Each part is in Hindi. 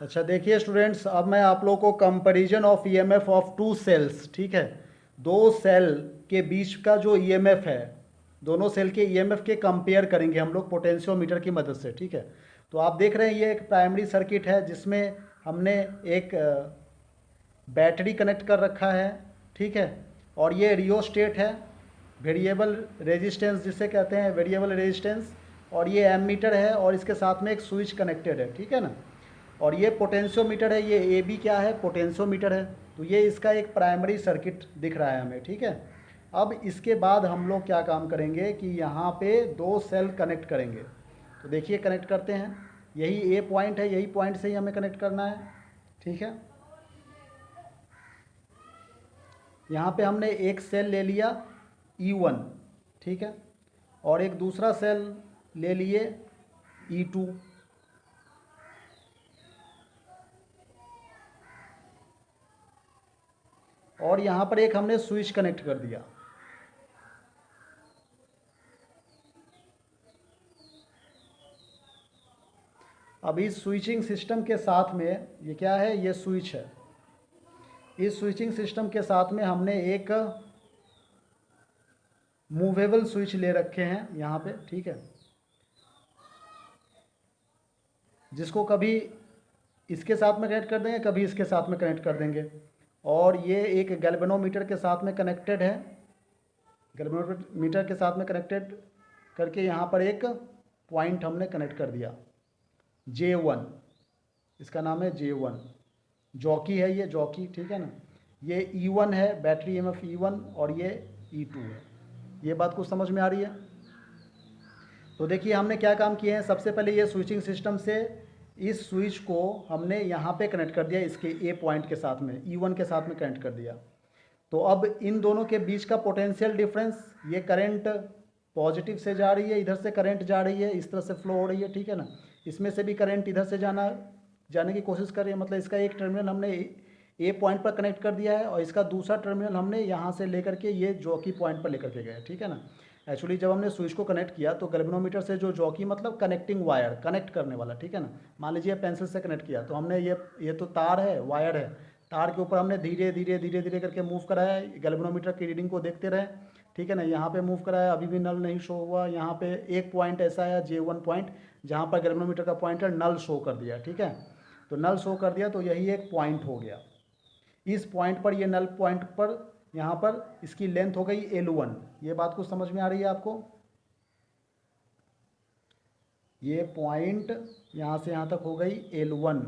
अच्छा देखिए स्टूडेंट्स, अब मैं आप लोग को comparison of EMF of two cells, ठीक है, दो सेल के बीच का जो ईएमएफ है, दोनों सेल के ईएमएफ के कंपेयर करेंगे हम लोग पोटेंशियोमीटर की मदद से, ठीक है। तो आप देख रहे हैं ये एक प्राइमरी सर्किट है जिसमें हमने एक बैटरी कनेक्ट कर रखा है, ठीक है। और ये रियोस्टेट है, वेरिएबल रेजिस्टेंस जिसे कहते हैं, वेरिएबल रेजिस्टेंस। और ये एमीटर है और इसके साथ में एक स्विच कनेक्टेड है, ठीक है ना। और ये पोटेंशियोमीटर है, ये ए बी क्या है, पोटेंशियोमीटर है। तो ये इसका एक प्राइमरी सर्किट दिख रहा है हमें, ठीक है। अब इसके बाद हम लोग क्या काम करेंगे कि यहाँ पे दो सेल कनेक्ट करेंगे। तो देखिए कनेक्ट करते हैं, यही ए पॉइंट है, यही पॉइंट से ही हमें कनेक्ट करना है, ठीक है। यहाँ पे हमने एक सेल ले लिया E1, ठीक है, और एक दूसरा सेल ले लिए E2। और यहाँ पर एक हमने स्विच कनेक्ट कर दिया। अब इस स्विचिंग सिस्टम के साथ में ये क्या है, ये स्विच है। इस स्विचिंग सिस्टम के साथ में हमने एक मूवेबल स्विच ले रखे हैं यहाँ पे, ठीक है, जिसको कभी इसके साथ में कनेक्ट कर देंगे, कभी इसके साथ में कनेक्ट कर देंगे। और ये एक गैल्वेनोमीटर के साथ में कनेक्टेड है, गैल्वेनोमीटर के साथ में कनेक्टेड करके यहाँ पर एक पॉइंट हमने कनेक्ट कर दिया J1, इसका नाम है J1, जॉकी है ये, जॉकी, ठीक है ना। ये E1 है, बैटरी ईएमएफ E1, और ये E2 है। ये बात कुछ समझ में आ रही है? तो देखिए हमने क्या काम किए हैं, सबसे पहले ये स्विचिंग सिस्टम से इस स्विच को हमने यहाँ पे कनेक्ट कर दिया, इसके ए पॉइंट के साथ में, E1 के साथ में कनेक्ट कर दिया। तो अब इन दोनों के बीच का पोटेंशियल डिफरेंस, ये करंट पॉजिटिव से जा रही है, इधर से करंट जा रही है, इस तरह से फ्लो हो रही है, ठीक है ना। इसमें से भी करंट इधर से जाने की कोशिश कर रही है, मतलब इसका एक टर्मिनल हमने ए पॉइंट पर कनेक्ट कर दिया है और इसका दूसरा टर्मिनल हमने यहाँ से लेकर के ये जॉकी पॉइंट पर लेकर के गए, ठीक है ना। एक्चुअली जब हमने स्विच को कनेक्ट किया तो गैल्वेनोमीटर से जो जॉकी मतलब कनेक्टिंग वायर, कनेक्ट करने वाला, ठीक है ना। मान लीजिए पेंसिल से कनेक्ट किया तो हमने ये तो तार है, वायर है, तार के ऊपर हमने धीरे धीरे धीरे धीरे करके मूव कराया, गैल्वेनोमीटर की रीडिंग को देखते रहे, ठीक है ना। यहाँ पे मूव कराया, अभी भी नल नहीं शो हुआ। यहाँ पे एक पॉइंट ऐसा है J1 पॉइंट, जहाँ पर गैल्वेनोमीटर का पॉइंटर नल शो कर दिया, ठीक है। तो नल शो कर दिया तो यही एक पॉइंट हो गया। इस पॉइंट पर, ये नल पॉइंट पर, यहाँ पर इसकी लेंथ हो गई L1। ये बात कुछ समझ में आ रही है आपको? ये पॉइंट यहाँ से यहाँ तक हो गई L1,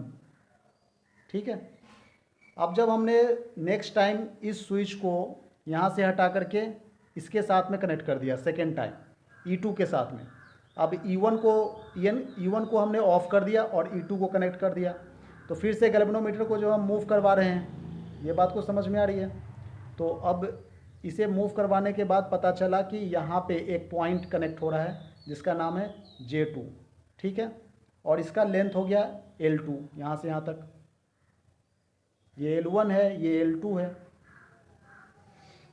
ठीक है। अब जब हमने नेक्स्ट टाइम इस स्विच को यहाँ से हटा करके इसके साथ में कनेक्ट कर दिया सेकेंड टाइम E2 के साथ में, अब E1 को हमने ऑफ कर दिया और E2 को कनेक्ट कर दिया। तो फिर से गैल्वेनोमीटर को जो हम मूव करवा रहे हैं, ये बात को समझ में आ रही है? तो अब इसे मूव करवाने के बाद पता चला कि यहाँ पे एक पॉइंट कनेक्ट हो रहा है जिसका नाम है J2, ठीक है। और इसका लेंथ हो गया L2, यहाँ से यहाँ तक। ये L1 है, ये L2 है।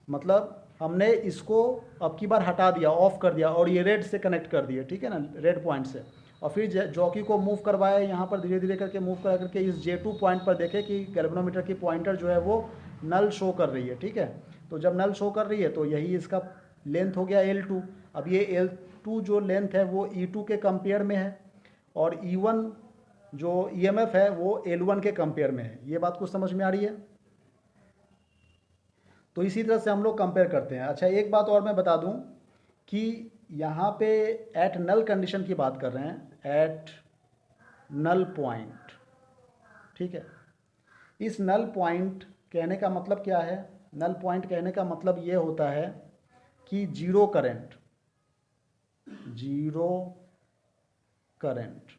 मतलब हमने इसको अब की बार हटा दिया, ऑफ कर दिया, और ये रेड से कनेक्ट कर दिए, ठीक है ना, रेड पॉइंट से। और फिर जॉकी को मूव करवाया, यहाँ पर धीरे धीरे करके मूव करा करके इस J2 पॉइंट पर देखे कि गैल्वेनोमीटर की पॉइंटर जो है वो नल शो कर रही है, ठीक है। तो जब नल शो कर रही है तो यही इसका लेंथ हो गया L2। अब ये L2 जो लेंथ है वो E2 के कंपेयर में है, और E1 जो EMF है वो L1 के कंपेयर में है। ये बात कुछ समझ में आ रही है? तो इसी तरह से हम लोग कंपेयर करते हैं। अच्छा एक बात और मैं बता दूं कि यहाँ पे एट नल कंडीशन की बात कर रहे हैं, एट नल पॉइंट, ठीक है। इस नल पॉइंट कहने का मतलब क्या है? नल पॉइंट कहने का मतलब ये होता है कि zero current, zero current.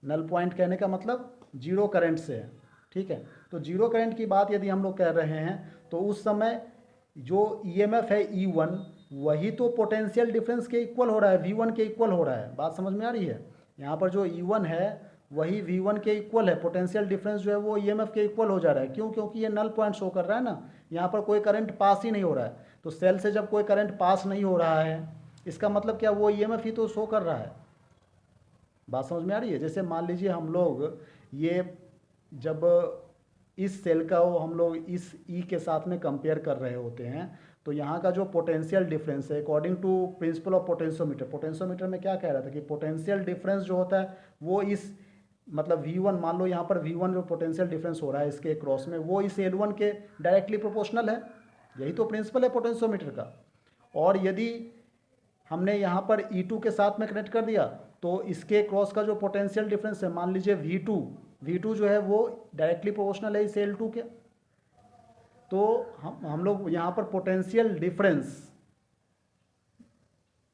Null point कहने का मतलब जीरो करंट से है, ठीक है। तो जीरो करंट की बात यदि हम लोग कर रहे हैं तो उस समय जो ईएमएफ है E1 वही तो पोटेंशियल डिफरेंस के इक्वल हो रहा है, V1 के इक्वल हो रहा है। बात समझ में आ रही है? यहाँ पर जो E1 है वही V1 के इक्वल है, पोटेंशियल डिफरेंस जो है वो ईएमएफ के इक्वल हो जा रहा है। क्यों? क्योंकि ये नल पॉइंट शो कर रहा है ना, यहाँ पर कोई करंट पास ही नहीं हो रहा है। तो सेल से जब कोई करंट पास नहीं हो रहा है इसका मतलब क्या, वो ईएमएफ ही तो शो कर रहा है। बात समझ में आ रही है? जैसे मान लीजिए हम लोग ये जब इस सेल का वो हम लोग इस ई के साथ में कंपेयर कर रहे होते हैं, तो यहाँ का जो पोटेंशियल डिफरेंस है according to principle of potentiometer, potentiometer में क्या कह रहा था कि पोटेंशियल डिफरेंस जो होता है वो इस मतलब V1, मान लो यहाँ पर V1 जो पोटेंशियल डिफरेंस हो रहा है इसके क्रॉस में, वो इस L1 के डायरेक्टली प्रोपोर्शनल है। यही तो प्रिंसिपल है पोटेंशियोमीटर का। और यदि हमने यहाँ पर E2 के साथ में कनेक्ट कर दिया तो इसके क्रॉस का जो पोटेंशियल डिफरेंस है, मान लीजिए V2 जो है वो डायरेक्टली प्रोपोर्शनल है इस L2 के। तो हम लोग यहाँ पर पोटेंशियल डिफरेंस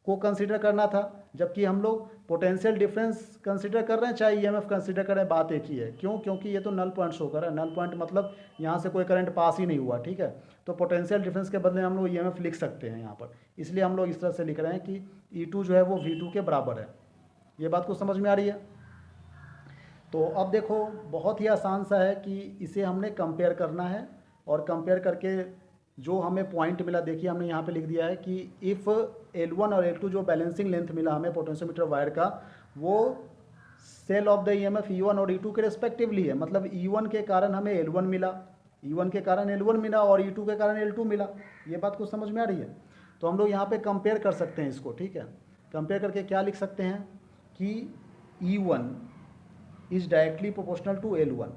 को कंसीडर करना था, जबकि हम लोग पोटेंशियल डिफरेंस कंसीडर कर रहे हैं चाहे ईएमएफ कंसीडर करें, बात एक ही है। क्यों? क्योंकि ये तो नल पॉइंट शो कर रहा है। नल पॉइंट मतलब यहाँ से कोई करंट पास ही नहीं हुआ, ठीक है। तो पोटेंशियल डिफरेंस के बदले हम लोग ईएमएफ लिख सकते हैं यहाँ पर, इसलिए हम लोग इस तरह से लिख रहे हैं कि E2 जो है वो V2 के बराबर है। ये बात को समझ में आ रही है? तो अब देखो बहुत ही आसान सा है कि इसे हमने कंपेयर करना है, और कंपेयर करके जो हमें पॉइंट मिला, देखिए हमने यहाँ पे लिख दिया है कि इफ़ L1 और L2 जो बैलेंसिंग लेंथ मिला हमें पोटेंशियोमीटर वायर का, वो cell of the EMF E1 और E2 के रिस्पेक्टिवली है। मतलब E1 के कारण हमें L1 मिला, E1 के कारण L1 मिला और E2 के कारण L2 मिला। ये बात कुछ समझ में आ रही है? तो हम लोग यहाँ पे कंपेयर कर सकते हैं इसको, ठीक है। कंपेयर करके क्या लिख सकते हैं कि E1 is directly proportional to L1।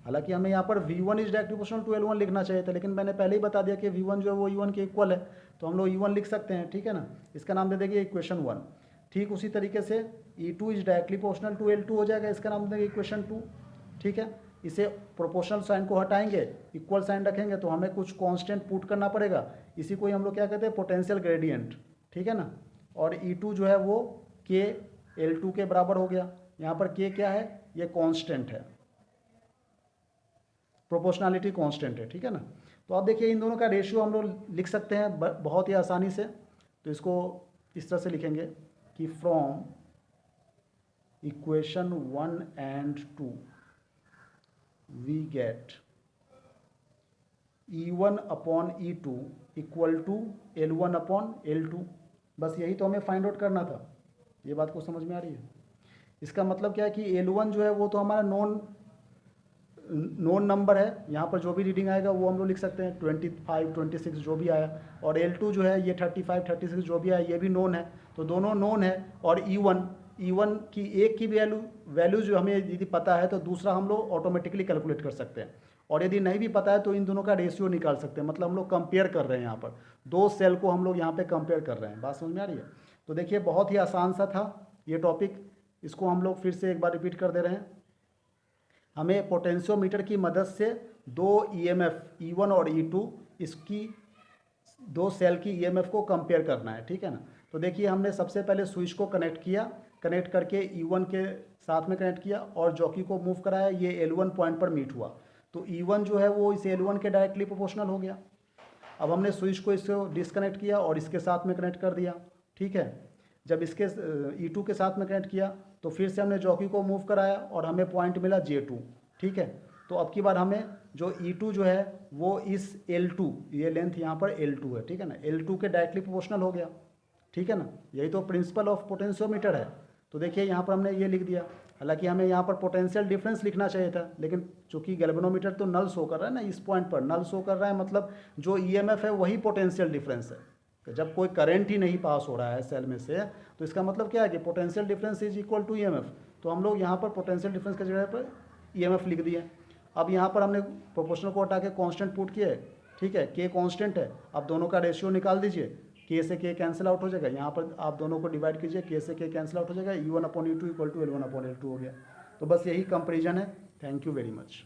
हालांकि हमें यहाँ पर V1 is directly proportional to L1 लिखना चाहिए था, लेकिन मैंने पहले ही बता दिया कि V1 जो है वो E1 के इक्वल है, तो हम लोग E1 लिख सकते हैं, ठीक है ना। इसका नाम दे देंगे इक्वेशन 1। ठीक उसी तरीके से E2 is directly proportional to L2 हो जाएगा, इसका नाम देंगे इक्वेशन 2, ठीक है। इसे प्रोपोर्शनल साइन को हटाएंगे, इक्वल साइन रखेंगे, तो हमें कुछ कॉन्स्टेंट पुट करना पड़ेगा। इसी को ही हम लोग क्या कहते हैं, पोटेंशियल ग्रेडियंट, ठीक है ना। और E2 जो है वो K L2 के बराबर हो गया। यहाँ पर K क्या है? ये कॉन्स्टेंट है, प्रोपोर्शनलिटी कांस्टेंट है, ठीक है ना। तो आप देखिए इन दोनों का रेशियो हम लोग लिख सकते हैं बहुत ही आसानी से। तो इसको इस तरह से लिखेंगे कि from equation 1 and 2 we get E1 upon E2 equal to L1 upon L2। बस यही तो हमें फाइंड आउट करना था। ये बात को समझ में आ रही है? इसका मतलब क्या है कि L1 जो है वो तो हमारा नोन नंबर है, यहाँ पर जो भी रीडिंग आएगा वो हम लोग लिख सकते हैं, 25 26 जो भी आया। और L2 जो है ये 35 36 जो भी आया ये भी नोन है, तो दोनों नोन है। और E1 की एक की वैल्यू जो हमें यदि पता है तो दूसरा हम लोग ऑटोमेटिकली कैलकुलेट कर सकते हैं, और यदि नहीं भी पता है तो इन दोनों का रेशियो निकाल सकते हैं। मतलब हम लोग कंपेयर कर रहे हैं, यहाँ पर दो सेल को हम लोग यहाँ पर कंपेयर कर रहे हैं। बात समझ में आ रही है? तो देखिए बहुत ही आसान सा था ये टॉपिक, इसको हम लोग फिर से एक बार रिपीट कर दे रहे हैं। हमें पोटेंशियोमीटर की मदद से दो EMF E1 और E2 इसकी दो सेल की EMF को कंपेयर करना है, ठीक है ना। तो देखिए हमने सबसे पहले स्विच को कनेक्ट किया, कनेक्ट करके E1 के साथ में कनेक्ट किया और जॉकी को मूव कराया, ये L1 पॉइंट पर मीट हुआ। तो E1 जो है वो इस L1 के डायरेक्टली प्रोपोर्शनल हो गया। अब हमने स्विच को इससे डिसकनेक्ट किया और इसके साथ में कनेक्ट कर दिया, ठीक है। जब इसके E2 के साथ में कनेक्ट किया तो फिर से हमने जॉकी को मूव कराया और हमें पॉइंट मिला J2, ठीक है। तो अब की बार हमें जो E2 जो है वो इस L2, ये लेंथ यहाँ पर L2 है, ठीक है ना, L2 के डायरेक्टली प्रोपोर्शनल हो गया, ठीक है ना। यही तो प्रिंसिपल ऑफ पोटेंशियोमीटर है। तो देखिए यहाँ पर हमने ये लिख दिया। हालांकि हमें यहाँ पर पोटेंशियल डिफरेंस लिखना चाहिए था, लेकिन चूंकि गैल्वेनोमीटर तो नल शो कर रहा है ना, इस पॉइंट पर नल शो कर रहा है, मतलब जो EMF है वही पोटेंशियल डिफरेंस है। तो जब कोई करंट ही नहीं पास हो रहा है सेल में से, तो इसका मतलब क्या है कि potential difference is equal to EMF। तो हम लोग यहाँ पर पोटेंशियल डिफरेंस की जगह पर EMF लिख दिए। अब यहाँ पर हमने प्रोपोर्शनल को हटा के कांस्टेंट पुट किया है, ठीक है। K कांस्टेंट है। अब दोनों का रेशियो निकाल दीजिए, K से K कैंसिल आउट हो जाएगा। यहाँ पर आप दोनों को डिवाइड कीजिए, K से K कैंसिल आउट हो जाएगा, E1 upon E2 equal to L1 upon L2 हो गया। तो बस यही कंपेरिजन है। Thank you very much.